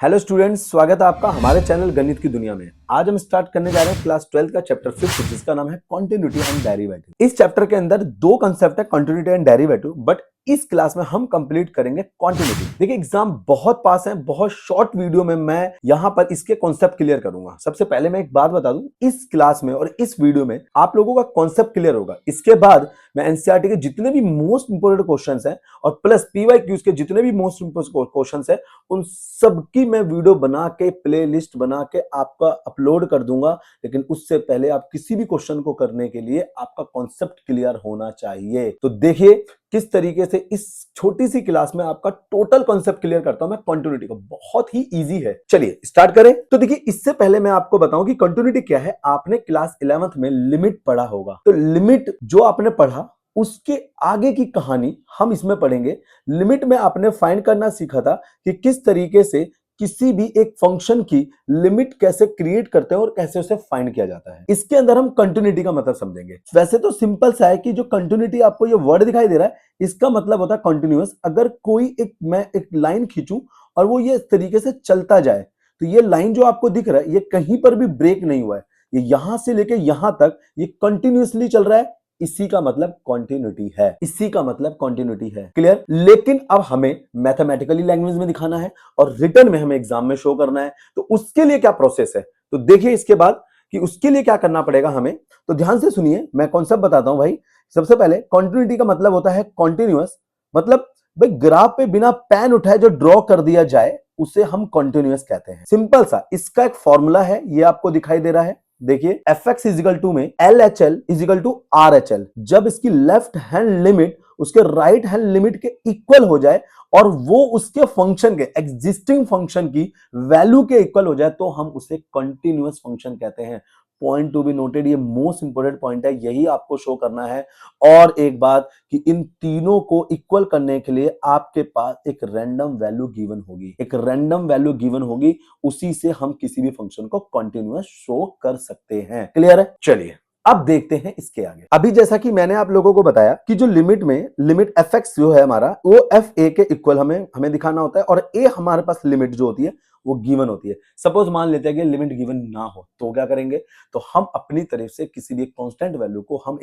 Hello students, स्वागत है आपका हमारे चैनल गणित की दुनिया में। आज हम स्टार्ट करने जा रहे हैं क्लास 12 का चैप्टर 5 जिसका नाम है कॉन्टिन्यूटी एंड डेरिवेटिव। इस चैप्टर के अंदर दो कंसेप्ट है, कॉन्टिन्यूटी एंड डेरिवेटिव, बट इस क्लास में हम कंप्लीट करेंगे कॉन्टिन्यूटी। देखिए एग्जाम बहुत पास है, बहुत शॉर्ट वीडियो में मैं यहां पर इसके कॉन्सेप्ट क्लियर करूंगा। सबसे पहले मैं एक बात बता दूं, इस क्लास में और इस वीडियो में आप लोगों का कॉन्सेप्ट क्लियर होगा। इसके बाद मैं एनसीईआरटी के जितने भी मोस्ट इंपोर्टेंट क्वेश्चंस हैं और प्लस पीवाईक्यूज के जितने भी मोस्ट इंपोर्टेंट क्वेश्चंस हैं उन सबकी मैं वीडियो बना के प्ले लिस्ट बना के आपका अपलोड कर दूंगा। लेकिन उससे पहले आप किसी भी क्वेश्चन को करने के लिए आपका कॉन्सेप्ट क्लियर होना चाहिए। तो देखिए किस तरीके से इस छोटी सी क्लास में आपका टोटल कॉन्सेप्ट क्लियर करता हूं मैं कॉन्टिन्यूटी का। बहुत ही इजी है, चलिए स्टार्ट करें। तो देखिए इससे पहले मैं आपको बताऊं कि कॉन्टिन्यूटी क्या है। आपने क्लास 11th में लिमिट पढ़ा होगा, तो लिमिट जो आपने पढ़ा उसके आगे की कहानी हम इसमें पढ़ेंगे। लिमिट में आपने फाइंड करना सीखा था कि किस तरीके से किसी भी एक फंक्शन की लिमिट कैसे क्रिएट करते हैं और कैसे उसे फाइंड किया जाता है। इसके अंदर हम कंटिन्यूटी का मतलब समझेंगे। वैसे तो सिंपल सा है कि जो कंटिन्यूटी आपको ये वर्ड दिखाई दे रहा है इसका मतलब होता है कंटिन्यूअस। अगर कोई मैं एक लाइन खींचूं और वो ये इस तरीके से चलता जाए तो ये लाइन जो आपको दिख रहा है ये कहीं पर भी ब्रेक नहीं हुआ है, ये यहां से लेके यहां तक ये कंटिन्यूअसली चल रहा है। इसी का मतलब कॉन्टिन्यूटी है, इसी का मतलब कॉन्टिन्यूटी है। क्लियर? लेकिन अब हमें मैथमेटिकली लैंग्वेज में दिखाना है और रिटर्न में हमें एग्जाम में शो करना है। तो उसके लिए क्या प्रोसेस है, तो देखिए इसके बाद कि उसके लिए क्या करना पड़ेगा हमें। तो ध्यान से सुनिए, मैं कॉन्सेप्ट बताता हूं भाई। सबसे पहले कॉन्टिन्यूटी का मतलब होता है कॉन्टिन्यूअस, मतलब भाई ग्राफ पे बिना पेन उठाए जो ड्रॉ कर दिया जाए उसे हम कॉन्टिन्यूअस कहते हैं। सिंपल सा इसका एक फॉर्मूला है, ये आपको दिखाई दे रहा है। देखिए fx इजिकल टू में LHL इजिकल टू RHL। जब इसकी लेफ्ट हैंड लिमिट उसके राइट हैंड लिमिट के इक्वल हो जाए और वो उसके फंक्शन के एग्जिस्टिंग फंक्शन की वैल्यू के इक्वल हो जाए तो हम उसे कंटिन्यूअस फंक्शन कहते हैं। पॉइंट टू बी नोटेड, ये मोस्ट इंपोर्टेंट पॉइंट है, यही आपको शो करना है। और एक बात कि इन तीनों को इक्वल करने के लिए आपके पास एक रैंडम वैल्यू गिवन होगी, एक रैंडम वैल्यू गिवन होगी, उसी से हम किसी भी फंक्शन को कंटिन्यूअस शो कर सकते हैं। क्लियर है? चलिए अब देखते हैं इसके आगे। अभी जैसा कि मैंने आप लोगों को बताया कि जो लिमिट में लिमिट fx जो है हमारा वो fa के इक्वल हमें दिखाना होता है और a हमारे पास लिमिट जो होती है वो गिवन होती है। सपोज मान लेते हैं कि लिमिट गिवन ना हो तो क्या करेंगे, तो हम अपनी तरफ से किसी भी कांस्टेंट वैल्यू को हम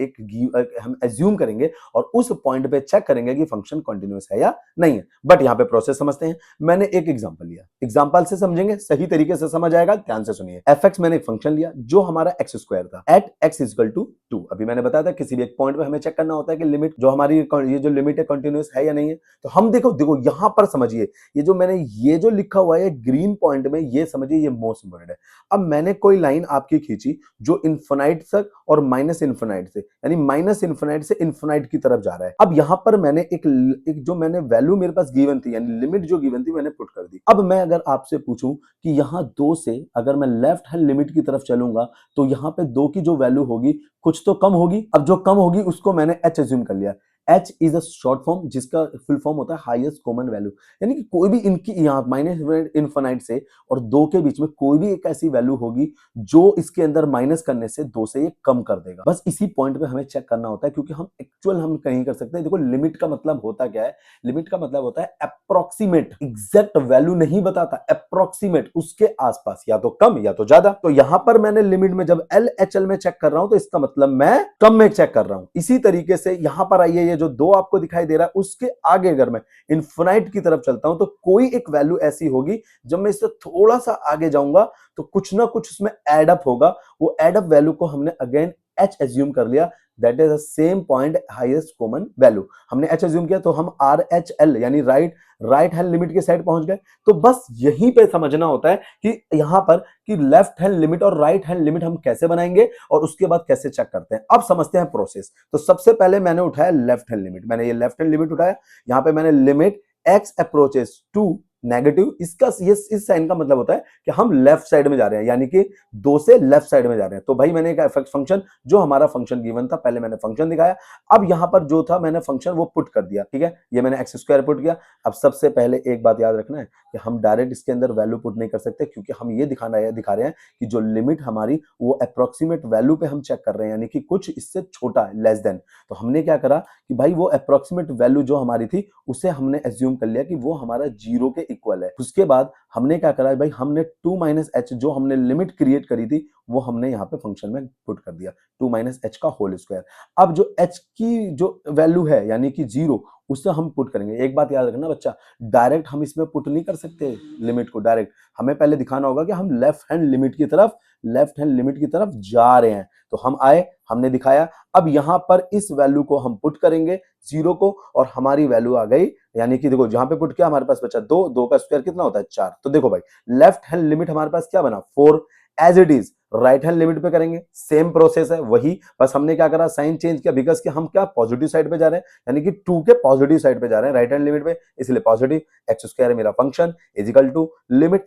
हम एज्यूम करेंगे और उस पॉइंट पे चेक करेंगे कि फंक्शन कंटिन्यूअस है या नहीं है। बट यहां पे प्रोसेस समझते हैं। मैंने एक एग्जांपल लिया, एग्जांपल से समझेंगे, सही तरीके से समझ आएगा। ध्यान से सुनिए। fx मैंने एक फंक्शन लिया जो हमारा x स्क्वायर था एट x इक्वल टू 2। अभी मैंने बताया था किसी भी एक पॉइंट पे हमें चेक करना होता है कि लिमिट जो हमारी ये जो लिमिट है कंटिन्यूअस है या नहीं है। तो हम देखो यहां पर समझिए, ये जो मैंने ये जो लिखा हुआ है ग्रीन पॉइंट में, ये समझिए ये मोस्ट इंपोर्टेंट है। अब मैंने कोई लाइन आपकी खींची जो इनफिनाइट तक और माइनस इनफिनाइट से, यानी माइनस इनफिनाइट से इनफिनाइट की तरफ जा रहा है। अब यहां पर मैंने एक जो मैंने वैल्यू मेरे पास गिवन थी, यानी लिमिट जो गिवन थी मैंने पुट कर दी। अब मैं अगर आपसे पूछूं कि यहां 2 से अगर मैं लेफ्ट हैंड लिमिट की तरफ चलूंगा तो यहां पे 2 की जो वैल्यू होगी कुछ तो कम होगी। अब जो कम होगी उसको मैंने h एज्यूम कर लिया। h is a short form जिसका फुल फॉर्म होता है हाईएस्ट कॉमन वैल्यू, यानी कि कोई भी इनकी यहाँ माइनस इनफिनाइट से और 2 के बीच में कोई भी एक ऐसी वैल्यू होगी जो इसके अंदर माइनस करने से 2 से ये कम कर देगा। बस इसी पॉइंट पे हमें चेक करना होता है, क्योंकि हम एक्चुअल हम कहीं कर सकते हैं। देखो लिमिट का मतलब होता क्या है, लिमिट का मतलब होता है अप्रोक्सीमेट, एग्जैक्ट वैल्यू नहीं बताता, अप्रोक्सीमेट, उसके आसपास, या तो कम या तो ज्यादा। तो यहां पर मैंने लिमिट में जब LHL में चेक कर रहा हूं तो इसका मतलब मैं कम में चेक कर रहा हूं। इसी तरीके से यहां पर आइए, ये जो 2 आपको दिखाई दे रहा है उसके आगे अगर मैं इनफिनाइट की तरफ चलता हूं तो कोई एक वैल्यू ऐसी होगी जब मैं इससे थोड़ा सा आगे जाऊंगा तो कुछ ना कुछ उसमें एड अप होगा। वो एड अप वैल्यू को हमने अगेन h एज्यूम कर लिया, that is the same point highest common value. हमने h एज्यूम किया तो हम RHL यानी राइट हैंड लिमिट के साइड पहुंच गए। तो बस यहीं पे समझना होता है कि यहां पर कि लेफ्ट हैंड लिमिट और राइट हैंड लिमिट हम कैसे बनाएंगे और उसके बाद कैसे चेक करते हैं। अब समझते हैं प्रोसेस। तो सबसे पहले मैंने उठाया लेफ्ट हैंड लिमिट, मैंने ये लेफ्ट हैंड लिमिट उठाया, यहां पे मैंने limit x approaches to negative, इसका ये इस साइन का मतलब होता है कि हम लेफ्ट साइड में जा रहे हैं, यानी कि 2 से लेफ्ट साइड में जा रहे हैं। तो भाई मैंने एक फंक्शन जो हमारा फंक्शन गिवन था, पहले मैंने फंक्शन दिखाया, अब यहां पर जो था मैंने फंक्शन वो पुट कर दिया। ठीक है, ये मैंने x स्क्वायर पुट किया। अब सबसे पहले एक बात याद रखना है कि हम डायरेक्ट इसके अंदर वैल्यू पुट नहीं कर सकते, क्योंकि हम ये दिखा रहे हैं कि जो लिमिट हमारी वो अप्रोक्सीमेट वैल्यू पे हम चेक कर रहे हैं, यानी कि कुछ इससे छोटा है, लेस देन। तो हमने क्या करा कि भाई वो अप्रोक्सीमेट वैल्यू जो हमारी थी उसे हमने एज्यूम कर लिया कि वो हमारा 0 के इक्वल है। उसके बाद हमने क्या करा भाई, हमने 2 माइनस एच जो हमने लिमिट क्रिएट करी थी वो हमने यहाँ पे फंक्शन में पुट कर दिया, 2 माइनस एच का होल स्क्वायर। अब जो एच की जो वैल्यू है यानी कि 0 उससे हम पुट करेंगे। एक बात याद रखना बच्चा, डायरेक्ट हम इसमें पुट नहीं कर सकते लिमिट को डायरेक्ट, हमें पहले दिखाना होगा कि हम लेफ्ट हैंड लिमिट की तरफ जा रहे हैं। तो हम आए, हमने दिखाया, अब यहां पर इस वैल्यू को हम पुट करेंगे 0 को, और हमारी वैल्यू आ गई, यानी कि देखो जहां पे पुट किया हमारे पास बचा 2, 2 का स्क्वायर कितना होता है 4। तो देखो भाई लेफ्ट हैंड लिमिट हमारे पास क्या बना 4, as it is right hand limit पे करेंगे, सेम प्रोसेस है वही, बस हमने क्या करा साइन चेंज किया, बिकॉज कि हम क्या पॉजिटिव साइड पे जा रहे हैं, यानी कि 2 के पॉजिटिव साइड पे जा रहे हैं राइट हैंड लिमिट पे, इसलिए पॉजिटिव। एक्स स्क्वायर मेरा function is equal to limit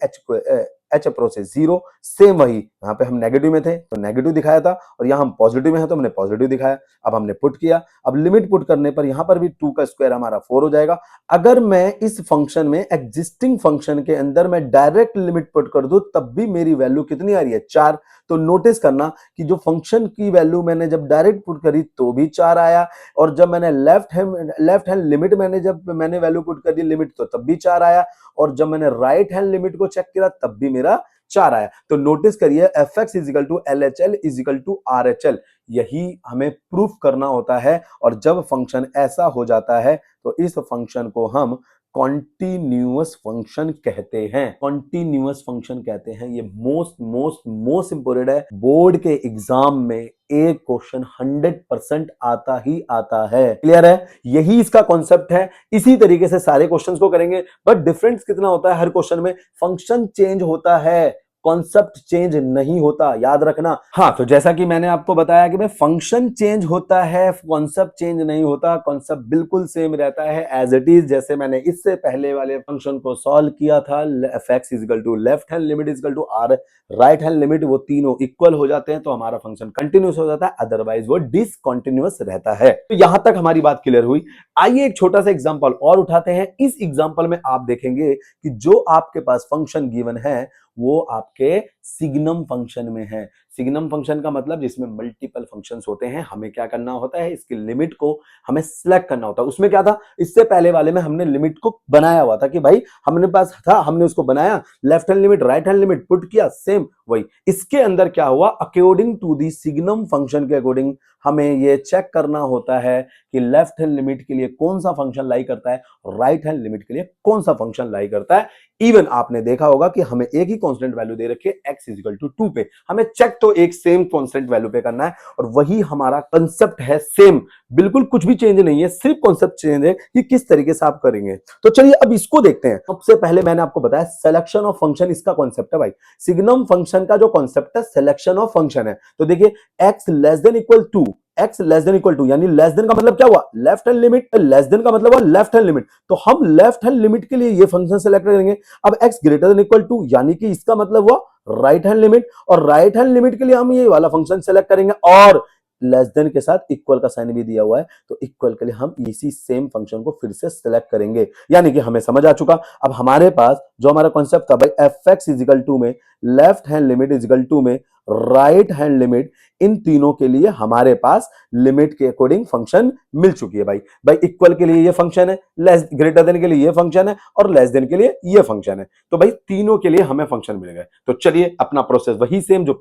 H approaches 0, same वही, यहाँ पे हम नेगेटिव में थे तो नेगेटिव दिखाया था, और यहाँ हम पॉजिटिव में हैं तो हमने पॉजिटिव दिखाया। अब हमने पुट किया, अब लिमिट पुट करने पर यहाँ पर भी 2 का स्क्वायर हमारा 4 हो जाएगा। अगर मैं इस फंक्शन में एग्जिस्टिंग फंक्शन के अंदर मैं डायरेक्ट लिमिट पुट कर दूं तब भी मेरी वैल्यू कितनी आ रही है 4। तो नोटिस करना कि जो फंक्शन की वैल्यू मैंने जब डायरेक्ट पुट करी तो भी 4 आया, और जब मैंने लेफ्ट हैंड लिमिट जब मैंने वैल्यू पुट कर दी लिमिट तो तब भी 4 आया, और जब मैंने राइट हैंड लिमिट को चेक किया तब भी मेरा 4 आया। तो नोटिस करिए F X is equal to L H L is equal to R H L, यही हमें प्रूफ करना होता है। और जब फंक्शन ऐसा हो जाता है तो इस फंक्शन को हम कॉन्टिन्यूअस फंक्शन कहते हैं, कॉन्टिन्यूअस फंक्शन कहते हैं। ये मोस्ट इंपोर्टेंट है, बोर्ड के एग्जाम में एक क्वेश्चन 100% आता ही आता है। क्लियर है, यही इसका कॉन्सेप्ट है। इसी तरीके से सारे क्वेश्चंस को करेंगे, बट डिफरेंस कितना होता है हर क्वेश्चन में, फंक्शन चेंज होता है, कॉन्सेप्ट चेंज नहीं होता, याद रखना। हाँ, तो जैसा कि मैंने आपको बताया कि भाई फंक्शन चेंज होता है, कॉन्सेप्ट चेंज नहीं होता, कॉन्सेप्ट बिल्कुल सेम रहता है एज इट इज। जैसे मैंने इससे पहले वाले फंक्शन को सॉल्व किया था, F X is equal to left hand limit is equal to R right hand limit, वो तीनों इक्वल हो जाते हैं तो हमारा फंक्शन कंटिन्यूस हो जाता है, अदरवाइज वो डिसकंटिन्यूअस रहता है। तो यहां तक हमारी बात क्लियर हुई। आइए एक छोटा सा एग्जांपल और उठाते हैं। इस एग्जांपल में आप देखेंगे कि जो आपके पास फंक्शन गिवन है वो आपके सिग्नम फंक्शन में है। सिग्नम फंक्शन का मतलब जिसमें मल्टीपल फंक्शंस होते हैं, हमें क्या करना होता है, इसकी लिमिट को हमें सिलेक्ट करना होता है। उसमें क्या था, इससे पहले वाले में हमने लिमिट को बनाया हुआ था कि भाई हमने पास था, हमने उसको बनाया, left hand limit right hand limit put किया, सेम वही। इसके अंदर क्या हुआ, according to the signum function के अकॉर्डिंग हमें ये चेक करना होता है कि लेफ्ट हैंड लिमिट के लिए कौन सा फंक्शन लाई करता है, राइट हैंड लिमिट के लिए कौन सा फंक्शन लाई करता है। इवन आपने देखा होगा कि हमें एक ही कांस्टेंट वैल्यू दे रखी है x इज इक्वल टू 2 पे, हमें चेक तो एक सेम कांस्टेंट वैल्यू पे करना है, और वही हमारा कांसेप्ट है, सेम, बिल्कुल कुछ भी चेंज नहीं है, सिर्फ कांसेप्ट चेंज है कि किस तरीके से आप करेंगे। तो चलिए अब इसको देखते हैं। सबसे पहले मैंने आपको बताया सिलेक्शन ऑफ फंक्शन इसका कांसेप्ट है भाई। सिग्नम फंक्शन का जो कांसेप्ट है सिलेक्शन ऑफ फंक्शन है। तो देखिए x less than equal to, x less than equal to, यानी लेस देन का मतलब क्या हुआ, left hand limit, less than का मतलब हुआ लेफ्ट हैंड लिमिट, तो हम लेफ्ट हैंड लिमिट के लिए ये फंक्शन सेलेक्ट करेंगे। अब x greater than equal to, यानी कि इसका मतलब हुआ राइट हैंड लिमिट, और राइट हैंड लिमिट के लिए हम ये वाला फंक्शन सेलेक्ट करेंगे, और लेस देन के साथ इक्वल का साइन भी दिया हुआ है, तो इक्वल के लिए हम इसी सेम फंक्शन को फिर से सिलेक्ट करेंगे। यानी कि हमें समझ आ चुका। अब हमारे पास जो हमारा कॉन्सेप्ट था भाई, एफ एक्स इजिकल टू में left hand limit is equal to में राइट हैंड लिमिट, इन तीनों के लिए हमारे पास लिमिट के अकॉर्डिंग फंक्शन मिल चुकी है भाई। भाई इक्वल के लिए ये फंक्शन है, लेस ग्रेटर देन के लिए ये फंक्शन है, और लेस देन के लिए ये फंक्शन है। तो भाई तीनों के लिए हमें फंक्शन मिल गए। तो चलिए अपना प्रोसेस वही सेम जो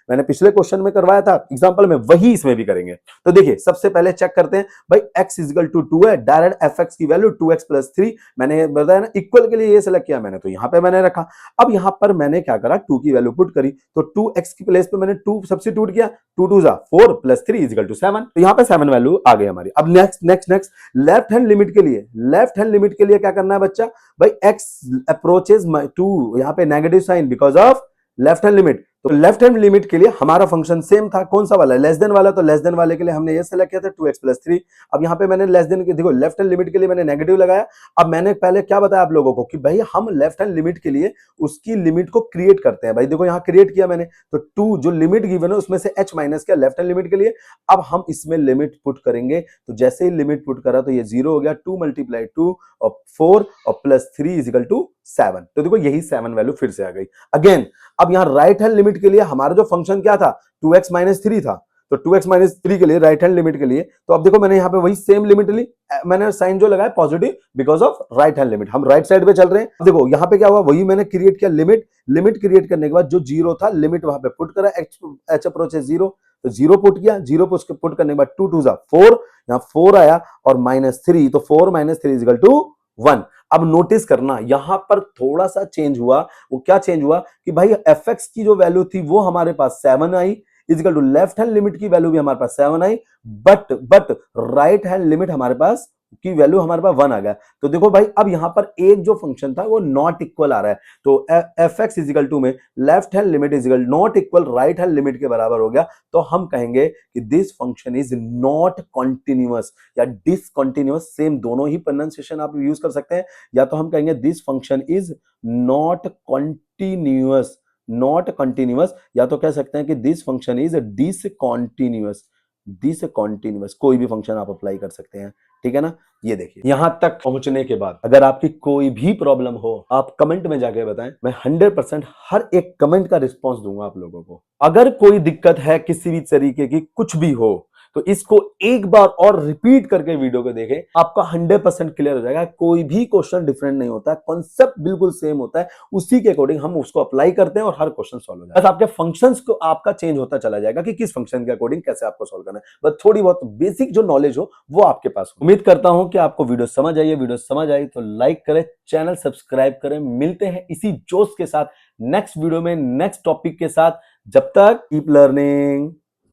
मैंने पिछले क्वेश्चन में करवाया था एग्जांपल में, वही इसमें भी करेंगे। तो देखिए सबसे पहले चेक करते हैं भाई, x इजिकल टू 2 है, डायरेक्ट एफ एक्स की वैल्यू 2x प्लस 3, मैंने बताया ना इक्वल के लिए ये सेलेक्ट किया मैंने, तो यहां पे मैंने रखा। अब यहां पर मैंने क्या करा, 2 की वैल्यू पुट करी, तो 2x की प्लेस पे मैंने 2 सब्स्टिट्यूट किया, 2 2 जा 4 प्लस 3 इजिकल टू 7, तो यहां पे 7 वैल्यू आ गई हमारी। अब नेक्स्ट लेफ्ट हैंड लिमिट के लिए क्या करना है बच्चा, भाई x अप्रोचेस टू, यहां पे negative sign because of left hand limit. तो लेफ्ट हैंड लिमिट के लिए हमारा फंक्शन सेम था, कौन सा वाला, लेस देन वाला, तो लेस देन वाले के लिए हमने ये सेलेक्ट किया था 2x प्लस 3। अब यहां पे मैंने लेस देन के, देखो लेफ्ट हैंड लिमिट के लिए मैंने नेगेटिव लगाया। अब मैंने पहले क्या बताया आप लोगों को कि भाई हम लेफ्ट हैंड लिमिट के लिए उसकी लिमिट को क्रिएट करते हैं। भाई देखो यहां क्रिएट किया मैंने, तो 2 जो लिमिट गिवन है उसमें से h माइनस किया लेफ्ट हैंड लिमिट के लिए। अब हम इसमें लिमिट पुट करेंगे, तो जैसे ही लिमिट पुट करा तो ये 0 हो गया, 2 मल्टीप्लाई 2 और 4 और प्लस 3 इजिकल टू 7। तो देखो यही 7 वैल्यू फिर से आ गई। अगेन अब यहां राइट हैंड लिमिट के लिए हमारा जो फंक्शन क्या था, 2x माइनस 3 था, तो 2x माइनस 3 के लिए राइट हैंड लिमिट के लिए, तो अब देखो मैंने यहाँ पे वही सेम लिमिट ली, मैंने साइन जो लगाया positive because of right hand limit, हम राइट साइड पे चल रहे हैं। देखो यहाँ पे क्या हुआ, वही मैंने क्रिएट किया लिमिट, लिमिट क्रिएट करने के बाद जो जीरो था लिमिट वहां पे पुट करा, एच अप्रोच है जीरो, तो जीरो पुट किया, जीरो पुट करने के बाद 2 2 4, यहाँ 4 आया और -3, तो 4 - 3 इक्वल टू 1। अब नोटिस करना यहां पर थोड़ा सा चेंज हुआ, वो क्या चेंज हुआ कि भाई fx की जो वैल्यू थी वो हमारे पास 7 आई, equal to left hand limit की वैल्यू भी हमारे पास 7 आई, बट राइट हैंड लिमिट हमारे पास की वैल्यू हमारे पास 1 आ गया। तो देखो भाई अब यहां पर एक जो फंक्शन था वो नॉट इक्वल आ रहा है, तो fx इजिकल टू में left hand limit is equal not equal right hand limit के बराबर हो गया, तो हम कहेंगे कि this function is not continuous या डिसकंटिन्यूअस, सेम दोनों ही प्रोनाउंसिएशन आप यूज कर सकते हैं। या तो हम कहेंगे this function is not continuous, not continuous, या तो कह सकते हैं कि this function is discontinuous, discontinuous, कोई भी फंक्शन आप अप्लाई कर सकते हैं, ठीक है ना। ये देखिए यहां तक पहुंचने के बाद अगर आपकी कोई भी प्रॉब्लम हो आप कमेंट में जाके बताएं, मैं 100% हर एक कमेंट का रिस्पांस दूंगा आप लोगों को। अगर कोई दिक्कत है किसी भी तरीके की, कुछ भी हो, तो इसको एक बार और रिपीट करके वीडियो को देखें, आपका 100% क्लियर हो जाएगा। कोई भी क्वेश्चन डिफरेंट नहीं होता है, कॉन्सेप्ट बिल्कुल सेम होता है, उसी के अकॉर्डिंग हम उसको अप्लाई करते हैं और हर क्वेश्चन सॉल्व हो जाता है। बस आपके फंक्शंस को आपका चेंज होता चला जाएगा कि किस फंक्शन के अकॉर्डिंग कैसे आपको सॉल्व करना है, बस थोड़ी बहुत बेसिक जो नॉलेज हो वो आपके पास हो। उम्मीद करता हूं कि आपको वीडियो समझ आई है। वीडियो समझ आई तो लाइक करें, चैनल सब्सक्राइब करें। मिलते हैं इसी जोश के साथ नेक्स्ट वीडियो में नेक्स्ट टॉपिक के साथ। जब तक कीप लर्निंग।